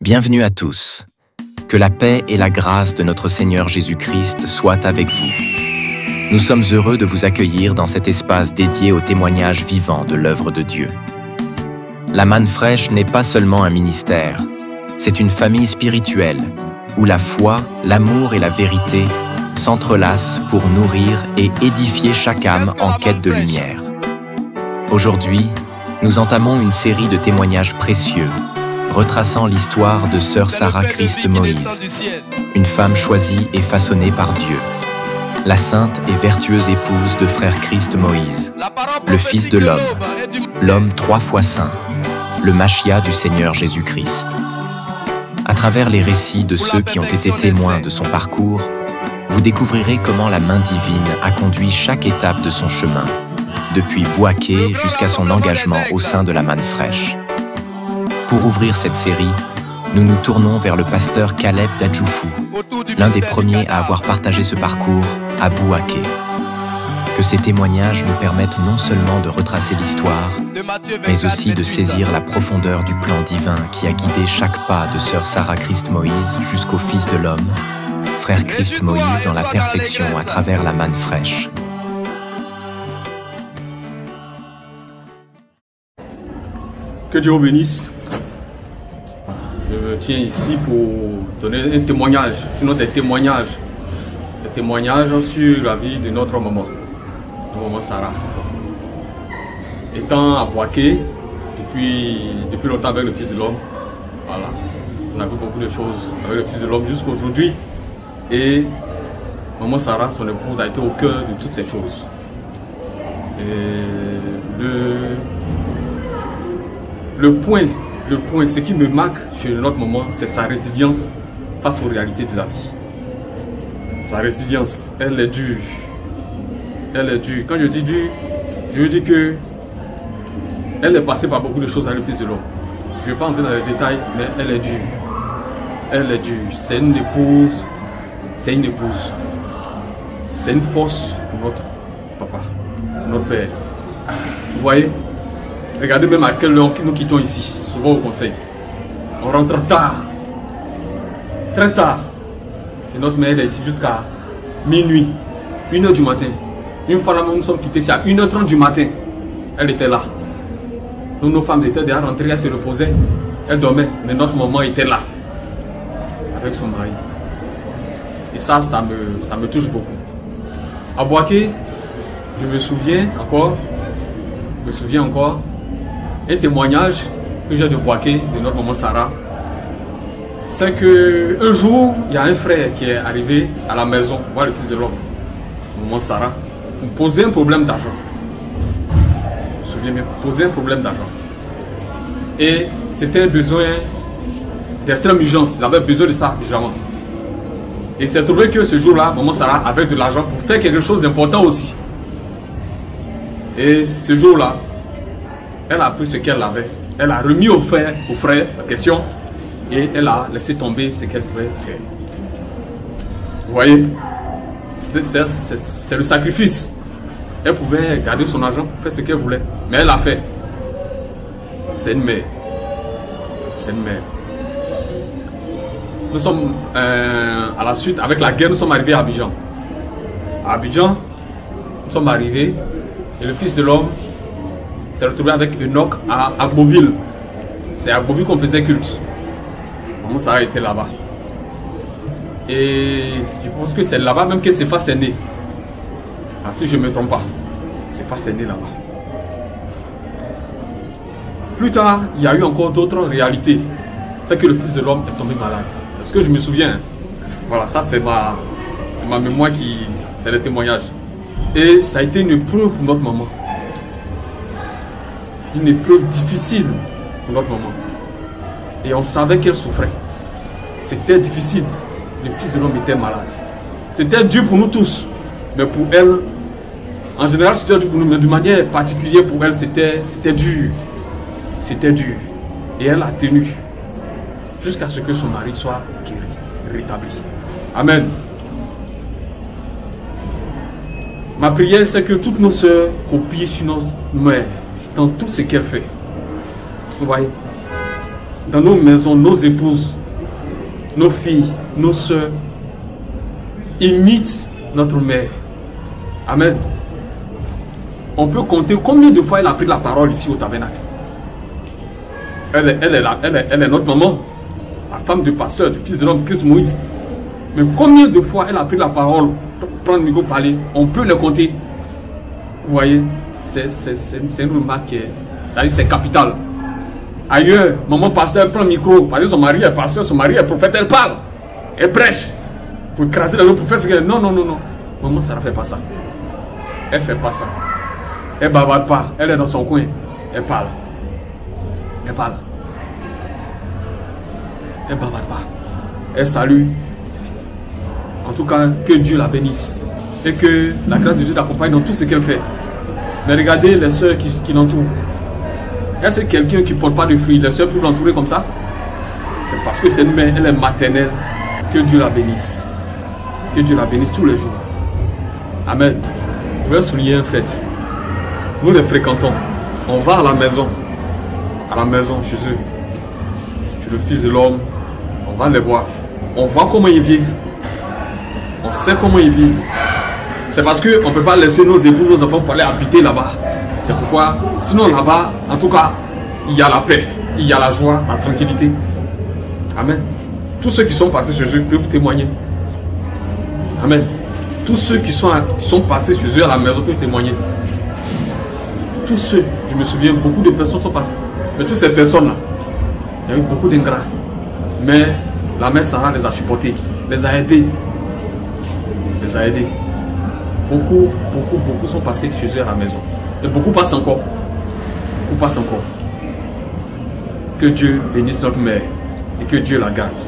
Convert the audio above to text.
Bienvenue à tous. Que la paix et la grâce de notre Seigneur Jésus-Christ soient avec vous. Nous sommes heureux de vous accueillir dans cet espace dédié au témoignage vivant de l'œuvre de Dieu. La manne fraîche n'est pas seulement un ministère, c'est une famille spirituelle où la foi, l'amour et la vérité s'entrelacent pour nourrir et édifier chaque âme en quête de lumière. Aujourd'hui, nous entamons une série de témoignages précieux retraçant l'histoire de sœur Sarah Christ Moïse, une femme choisie et façonnée par Dieu, la sainte et vertueuse épouse de frère Christ Moïse, le Fils de l'homme, l'homme 3 fois saint, le Machia du Seigneur Jésus-Christ. À travers les récits de ceux qui ont été témoins de son parcours, vous découvrirez comment la main divine a conduit chaque étape de son chemin, depuis Bouaké jusqu'à son engagement au sein de la manne fraîche. Pour ouvrir cette série, nous nous tournons vers le pasteur Caleb Dadjoufou, l'un des premiers à avoir partagé ce parcours à Bouaké. Que ces témoignages nous permettent non seulement de retracer l'histoire, mais aussi de saisir la profondeur du plan divin qui a guidé chaque pas de sœur Sarah Christ Moïse jusqu'au Fils de l'homme, frère Christ Moïse dans la perfection à travers la manne fraîche. Que Dieu vous bénisse. Je me tiens ici pour donner un témoignage, sinon des témoignages sur la vie de notre maman Sarah. Étant à Bouaké depuis longtemps avec le Fils de l'homme, voilà, on a vu beaucoup de choses avec le Fils de l'homme jusqu'à aujourd'hui. Et maman Sarah, son épouse, a été au cœur de toutes ces choses. Et le point, ce qui me marque chez notre maman, c'est sa résilience face aux réalités de la vie. Sa résilience, elle est dure. Elle est dure. Quand je dis dure, je dis que elle est passée par beaucoup de choses avec le Fils de l'homme. Je ne vais pas entrer dans les détails, mais elle est dure. Elle est dure. C'est une épouse. C'est une épouse. C'est une force pour notre papa, notre père. Vous voyez? Regardez même à quelle heure nous quittons ici, souvent au conseil. On rentre tard, très tard. Et notre mère est ici jusqu'à minuit, 1h du matin. Une fois là, nous sommes quittés ici à 1h30 du matin. Elle était là. Nous, nos femmes étaient déjà rentrées, elles se reposaient. Elles dormaient, mais notre maman était là, avec son mari. Et ça me touche beaucoup. À Bouaké, je me souviens encore, un témoignage que j'ai de Bouaké, de notre maman Sarah, c'est qu'un jour, il y a un frère qui est arrivé à la maison, voir le Fils de l'homme, maman Sarah, pour poser un problème d'argent. Je me souviens bien, poser un problème d'argent. Et c'était un besoin d'extrême urgence, il avait besoin de ça, urgemment. Et il s'est trouvé que ce jour-là, maman Sarah avait de l'argent pour faire quelque chose d'important aussi. Et ce jour-là, elle a pris ce qu'elle avait. Elle a remis au frère la question et elle a laissé tomber ce qu'elle pouvait faire. Vous voyez, c'est le sacrifice. Elle pouvait garder son argent pour faire ce qu'elle voulait, mais elle a fait. C'est une mère. C'est une mère. Nous sommes à la suite, avec la guerre, nous sommes arrivés à Abidjan. À Abidjan, nous sommes arrivés et le Fils de l'homme s'est retrouvé avec Enoch à Agboville. C'est à Agboville qu'on faisait culte. Maman Sarah était là-bas. Et je pense que c'est là-bas même que Sepha est né. Ah, si je ne me trompe pas, Sepha est né là-bas. Plus tard, il y a eu encore d'autres réalités. C'est que le Fils de l'homme est tombé malade. Est-ce que je me souviens? Voilà, ça c'est ma mémoire c'est le témoignage. Et ça a été une épreuve pour notre maman. Une épreuve difficile pour notre maman. Et on savait qu'elle souffrait. C'était difficile. Le Fils de l'homme était malade. C'était dur pour nous tous. Mais pour elle, en général c'était dur pour nous, mais de manière particulière pour elle, c'était dur. C'était dur. Et elle a tenu. Jusqu'à ce que son mari soit guéri, rétabli. Amen. Ma prière, c'est que toutes nos sœurs copient sur notre mère dans tout ce qu'elle fait. Vous voyez? dans nos maisons, nos épouses, nos filles, nos soeurs imitent notre mère. Amen. On peut compter combien de fois elle a pris la parole ici au tabernacle. Elle est notre maman, la femme du pasteur, du fils de l'homme, Christ Moïse. Mais combien de fois elle a pris la parole, prendre le micro, parler, on peut le compter. Vous voyez, c'est une remarque qui c'est capital. Ailleurs, maman pasteur prend le micro, parce que son mari est pasteur, son mari est prophète, elle parle, elle prêche. Pour écraser le prophète, non, non, non, non. Maman, ça ne fait pas ça. Elle ne fait pas ça. Elle ne bavarde pas, elle est dans son coin, elle parle. Elle parle. Elle ne bavarde pas. Elle salue. En tout cas, que Dieu la bénisse. Et que la grâce de Dieu l'accompagne dans tout ce qu'elle fait. Mais regardez les soeurs qui l'entourent. Est-ce que quelqu'un qui ne porte pas de fruits, les soeurs peuvent l'entourer comme ça? C'est parce que c'est une mère, elle est maternelle. Que Dieu la bénisse. Que Dieu la bénisse tous les jours. Amen. Je vais souligner un fait. Nous les fréquentons. On va à la maison. À la maison, chez eux. Chez le Fils de l'homme. On va les voir. On voit comment ils vivent. On sait comment ils vivent. C'est parce qu'on ne peut pas laisser nos épouses, nos enfants pour aller habiter là-bas. C'est pourquoi, sinon là-bas, en tout cas, il y a la paix, il y a la joie, la tranquillité. Amen. Tous ceux qui sont passés chez eux peuvent vous témoigner. Amen. Tous ceux qui sont passés chez eux à la maison peuvent témoigner. Tous ceux, je me souviens, beaucoup de personnes sont passées. Mais toutes ces personnes-là, il y a eu beaucoup d'ingrats. Mais la mère Sarah les a supportés, les a aidés. Les a aidés. Beaucoup sont passés chez eux à la maison. Et beaucoup passent encore. Beaucoup passent encore. Que Dieu bénisse notre mère et que Dieu la garde.